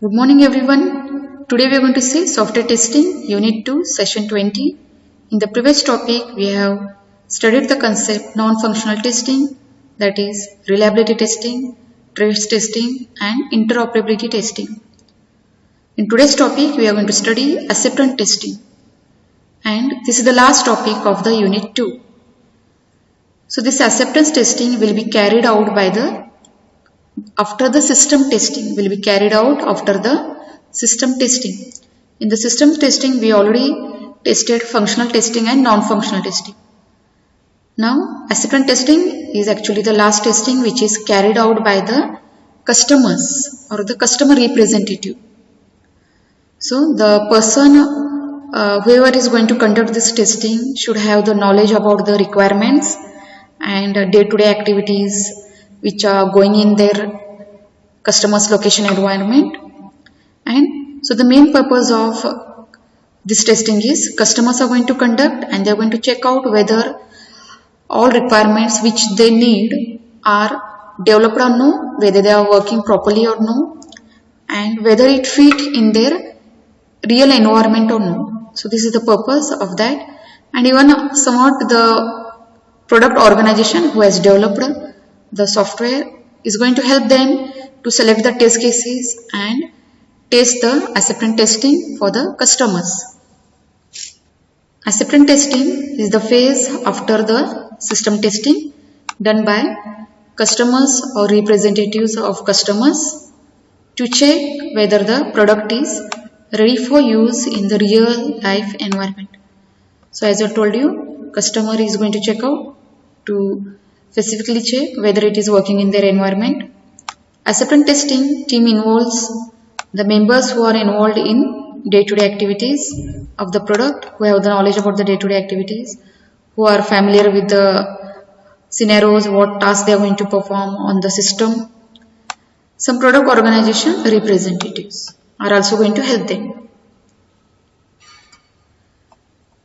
Good morning everyone. Today we are going to see software testing unit 2 session 20. In the previous topic we have studied the concept non-functional testing, that is reliability testing, trace testing and interoperability testing. In today's topic we are going to study acceptance testing, and this is the last topic of the unit 2. So this acceptance testing will be carried out after the system testing. In the system testing, we already tested functional testing and non-functional testing. Now, acceptance testing is actually the last testing which is carried out by the customers or the customer representative. So, the person, whoever is going to conduct this testing should have the knowledge about the requirements and day-to-day activities which are going in their customer's location environment. And so the main purpose of this testing is customers are going to conduct and they are going to check out whether all requirements which they need are developed or no, whether they are working properly or no, and whether it fit in their real environment or no. So this is the purpose of that. And even somewhat the product organization who has developed the software is going to help them to select the test cases and test the acceptance testing for the customers. Acceptance testing is the phase after the system testing done by customers or representatives of customers to check whether the product is ready for use in the real life environment. So as I told you, customer is going to check out to specifically check whether it is working in their environment. Acceptance testing team involves the members who are involved in day-to-day activities of the product, who have the knowledge about the day-to-day activities, who are familiar with the scenarios, what tasks they are going to perform on the system. Some product organization representatives are also going to help them.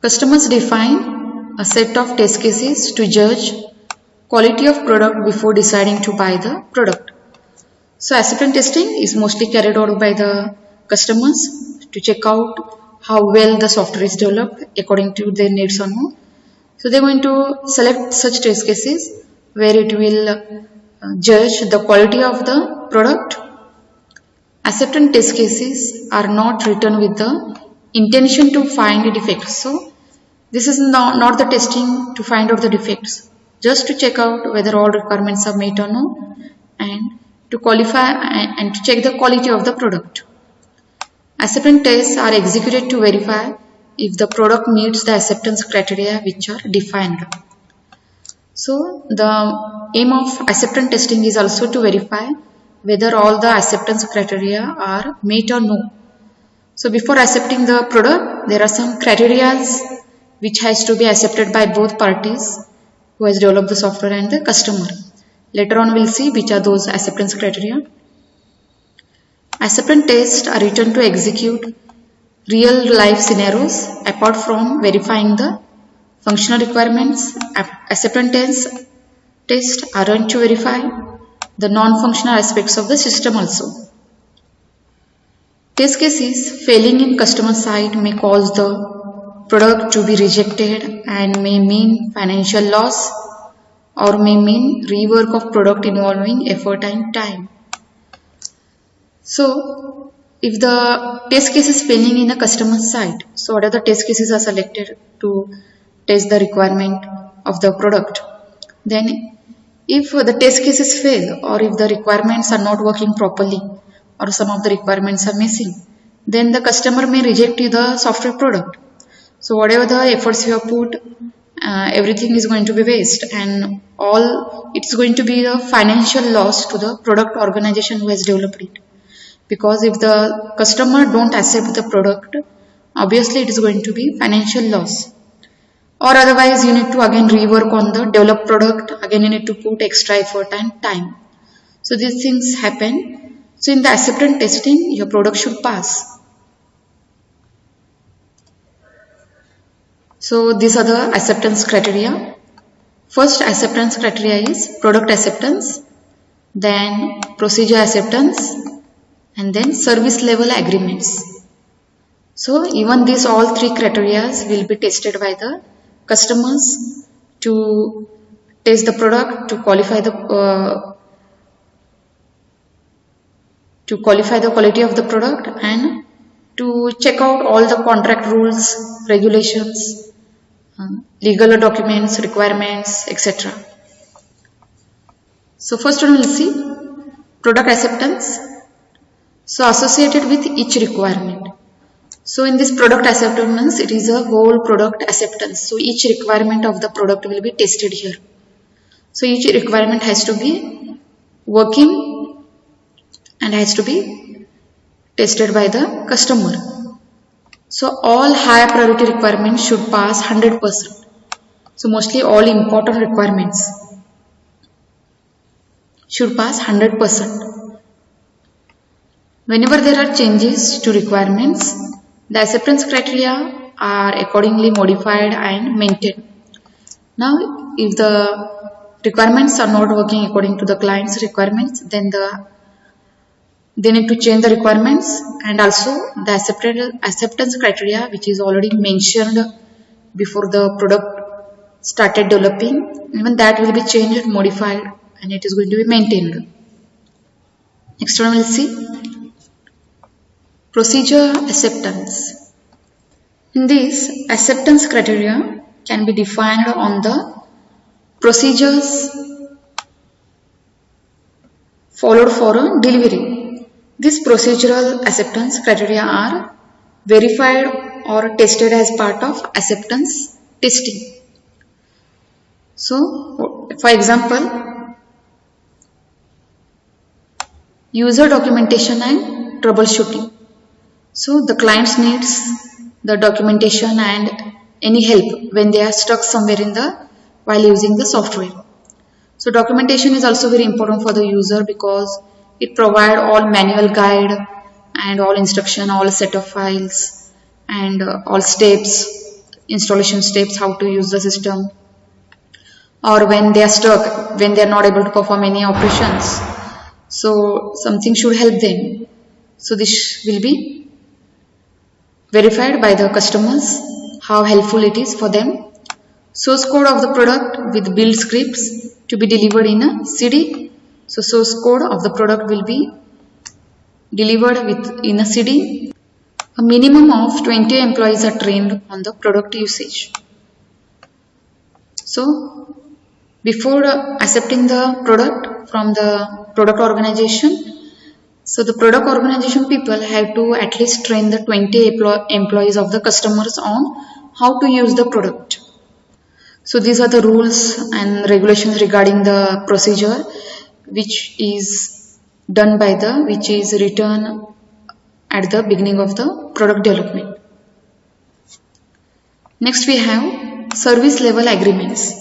Customers define a set of test cases to judge quality of product before deciding to buy the product. So acceptance testing is mostly carried out by the customers to check out how well the software is developed according to their needs or no. So they are going to select such test cases where it will judge the quality of the product. Acceptance test cases are not written with the intention to find defects. So this is not the testing to find out the defects, just to check out whether all requirements are met or no, and to qualify and to check the quality of the product. Acceptance tests are executed to verify if the product meets the acceptance criteria which are defined. So the aim of acceptance testing is also to verify whether all the acceptance criteria are met or no. So before accepting the product, there are some criteria which has to be accepted by both parties, who has developed the software and the customer. Later on we'll see which are those acceptance criteria. Acceptance tests are written to execute real life scenarios. Apart from verifying the functional requirements, acceptance tests are run to verify the non-functional aspects of the system also. Test cases failing in customer side may cause the product to be rejected and may mean financial loss or may mean rework of product involving effort and time. So if the test case is failing in a customer side, so what are the test cases are selected to test the requirement of the product? Then if the test cases fail, or if the requirements are not working properly, or some of the requirements are missing, then the customer may reject the software product. So whatever the efforts you have put, everything is going to be waste, and it's going to be a financial loss to the product organization who has developed it. Because if the customer don't accept the product, obviously it is going to be financial loss. Or otherwise you need to again rework on the developed product, again you need to put extra effort and time. So these things happen. So in the acceptance testing, your product should pass. So these are the acceptance criteria. First acceptance criteria is product acceptance, then procedure acceptance, and then service level agreements. So even these all three criteria will be tested by the customers to test the product, to qualify the quality of the product, and to check out all the contract rules, regulations, legal documents, requirements, etc. So first one we'll see product acceptance. So associated with each requirement. So in this product acceptance, it is a whole product acceptance. So each requirement of the product will be tested here. So each requirement has to be working and has to be tested by the customer. So all high priority requirements should pass 100%. So mostly all important requirements should pass 100%. Whenever there are changes to requirements, the acceptance criteria are accordingly modified and maintained. Now, if the requirements are not working according to the client's requirements, then they need to change the requirements, and also the acceptance criteria, which is already mentioned before the product started developing, even that will be changed, modified, and it is going to be maintained. Next one we'll see procedure acceptance. In this, acceptance criteria can be defined on the procedures followed for a delivery. These procedural acceptance criteria are verified or tested as part of acceptance testing. So, for example, user documentation and troubleshooting. So the clients needs the documentation and any help when they are stuck somewhere while using the software. So documentation is also very important for the user because it provides all manual guide and all instruction, all set of files and all steps, installation steps, how to use the system. Or when they are stuck, when they are not able to perform any operations, so something should help them. So this will be verified by the customers, how helpful it is for them. Source code of the product with build scripts to be delivered in a CD. So source code of the product will be delivered in a CD. A minimum of 20 employees are trained on the product usage. So before accepting the product from the product organization, so the product organization people have to at least train the 20 employees of the customers on how to use the product. So these are the rules and regulations regarding the procedure which is written at the beginning of the product development. Next we have service level agreements.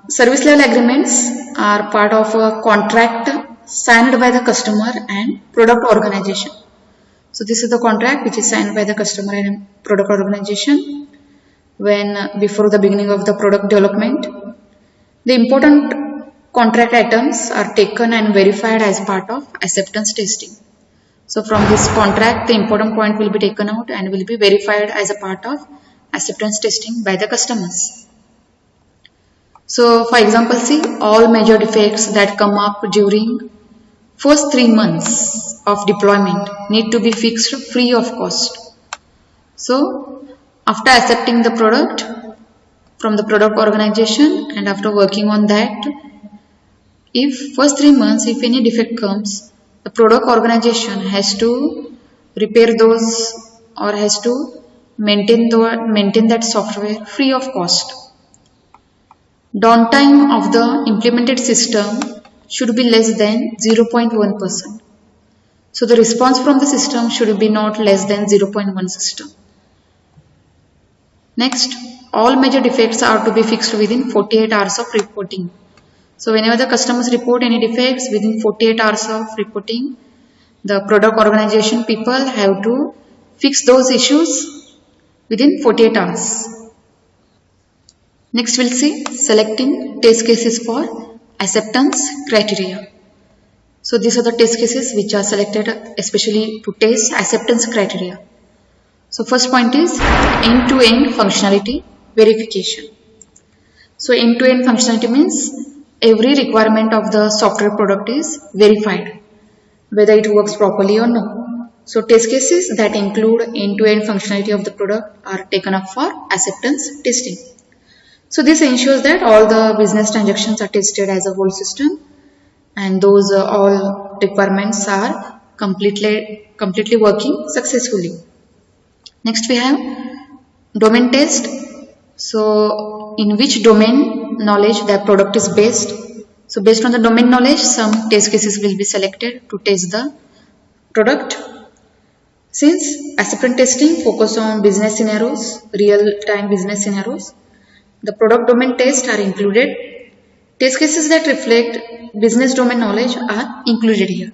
Service level agreements are part of a contract signed by the customer and product organization. So this is the contract which is signed by the customer and product organization before the beginning of the product development. The important contract items are taken and verified as part of acceptance testing. So from this contract, the important point will be taken out and will be verified as a part of acceptance testing by the customers. So for example, see all major defects that come up during first 3 months of deployment need to be fixed free of cost. So after accepting the product from the product organization and after working on that, if first 3 months if any defect comes, the product organization has to repair those or has to maintain that software free of cost. Downtime of the implemented system should be less than 0.1%. So the response from the system should be not less than 0.1 system. Next, all major defects are to be fixed within 48 hours of reporting. So whenever the customers report any defects within 48 hours of reporting, the product organization people have to fix those issues within 48 hours. Next we'll see selecting test cases for acceptance criteria. So these are the test cases which are selected especially to test acceptance criteria. So first point is end-to-end functionality verification. So end-to-end functionality means every requirement of the software product is verified, whether it works properly or no. So test cases that include end-to-end functionality of the product are taken up for acceptance testing. So this ensures that all the business transactions are tested as a whole system, and those all requirements are completely working successfully. Next we have domain test. So in which domain knowledge the product is based. So based on the domain knowledge, some test cases will be selected to test the product. Since acceptance testing focus on business scenarios, real-time business scenarios, the product domain tests are included. Test cases that reflect business domain knowledge are included here.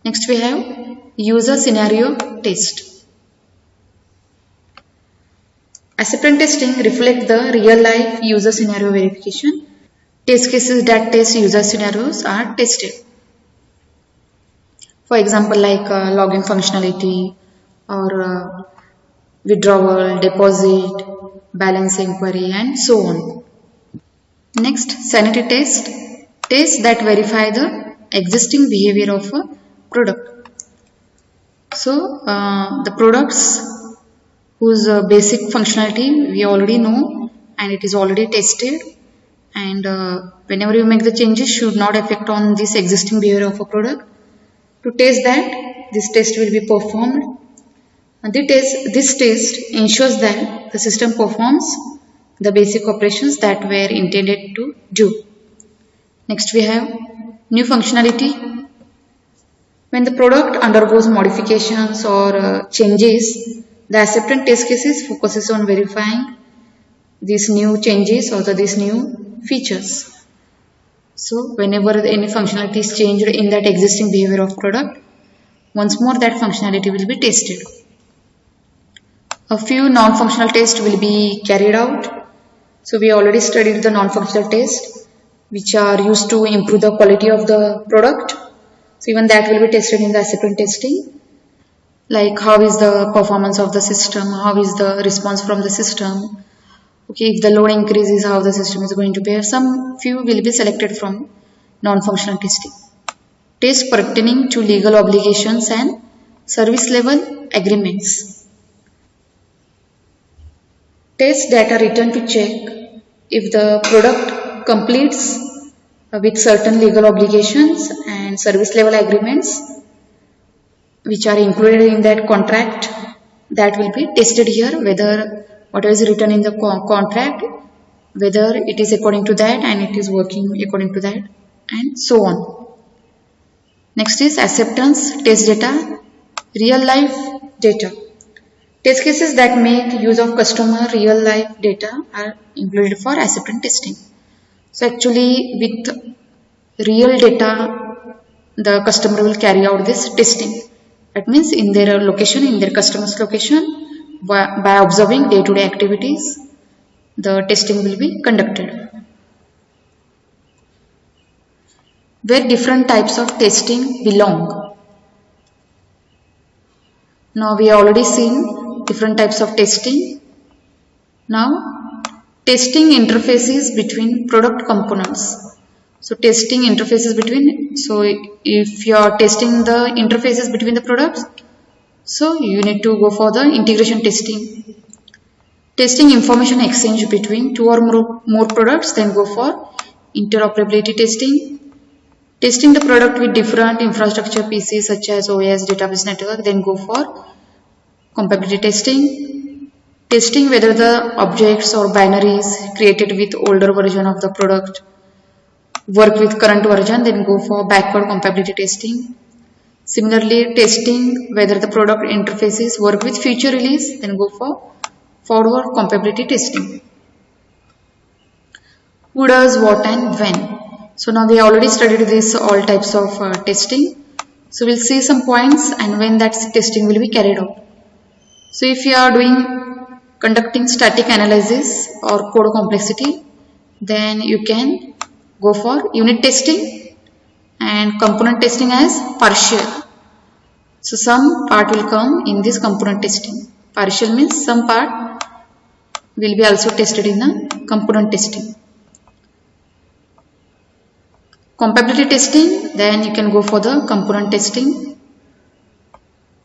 Next we have user scenario test. Acceptance testing reflect the real-life user scenario verification. Test cases that test user scenarios are tested. For example, like login functionality or withdrawal, deposit, balance inquiry, and so on. Next, sanity test. Tests that verify the existing behavior of a product. So, the products whose basic functionality we already know and it is already tested, and whenever you make the changes should not affect on this existing behavior of a product. To test that, this test will be performed. And this test ensures that the system performs the basic operations that were intended to do. Next we have new functionality. When the product undergoes modifications or changes, the acceptance test cases focuses on verifying these new changes or these new features. So whenever any functionality is changed in that existing behavior of product, once more that functionality will be tested. A few non-functional tests will be carried out. So we already studied the non-functional tests which are used to improve the quality of the product. So even that will be tested in the acceptance testing. Like how is the performance of the system, how is the response from the system. Okay, if the load increases, how the system is going to behave. Some few will be selected from non-functional testing. Tests pertaining to legal obligations and service level agreements. Tests that are written to check if the product completes with certain legal obligations and service level agreements which are included in that contract, that will be tested here, whether whatever is written in the contract, whether it is according to that and it is working according to that, and so on. Next is acceptance test data, real life data. Test cases that make use of customer real life data are included for acceptance testing. So actually with real data, the customer will carry out this testing. That means in their location, in their customer's location, by observing day-to-day activities, the testing will be conducted. Where different types of testing belong. Now we have already seen different types of testing. Now testing interfaces between product components. So testing interfaces between, so if you are testing the interfaces between the products, so you need to go for the integration testing. Testing information exchange between two or more products, then go for interoperability testing. Testing the product with different infrastructure pieces such as OS, database network, then go for compatibility testing. Testing whether the objects or binaries created with older version of the product work with current version, then go for backward compatibility testing. Similarly, testing whether the product interfaces work with future release, then go for forward compatibility testing. Who does what and when? So now we already studied this all types of testing. So we'll see some points and when that testing will be carried out. So if you are conducting static analysis or code complexity, then you can go for unit testing, and component testing as partial. So some part will come in this component testing. Partial means some part will be also tested in the component testing. Compatibility testing, then you can go for the component testing.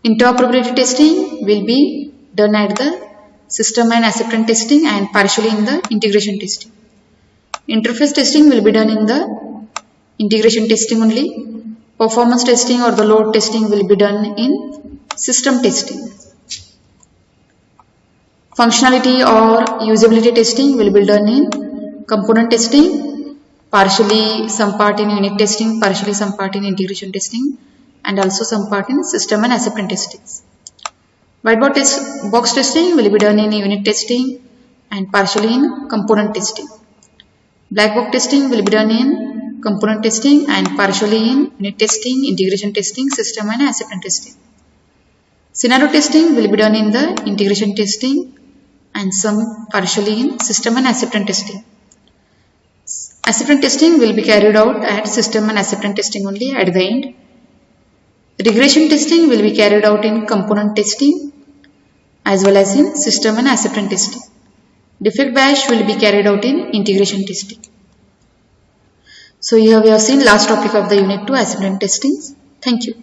Interoperability testing will be done at the system and acceptance testing and partially in the integration testing. Interface testing will be done in the integration testing only. Performance testing or the load testing will be done in system testing. Functionality or usability testing will be done in component testing, partially some part in unit testing, partially some part in integration testing, and also some part in system and acceptance testing. White box testing will be done in unit testing and partially in component testing. Black box testing will be done in component testing and partially in unit testing, integration testing, system and acceptance testing. Scenario testing will be done in the integration testing and some partially in system and acceptance testing. Acceptance testing will be carried out at system and acceptance testing only at the end. Regression testing will be carried out in component testing as well as in system and acceptance testing. Defect batch will be carried out in integration testing. So here we have seen last topic of the unit 2 acceptance testing. Thank you.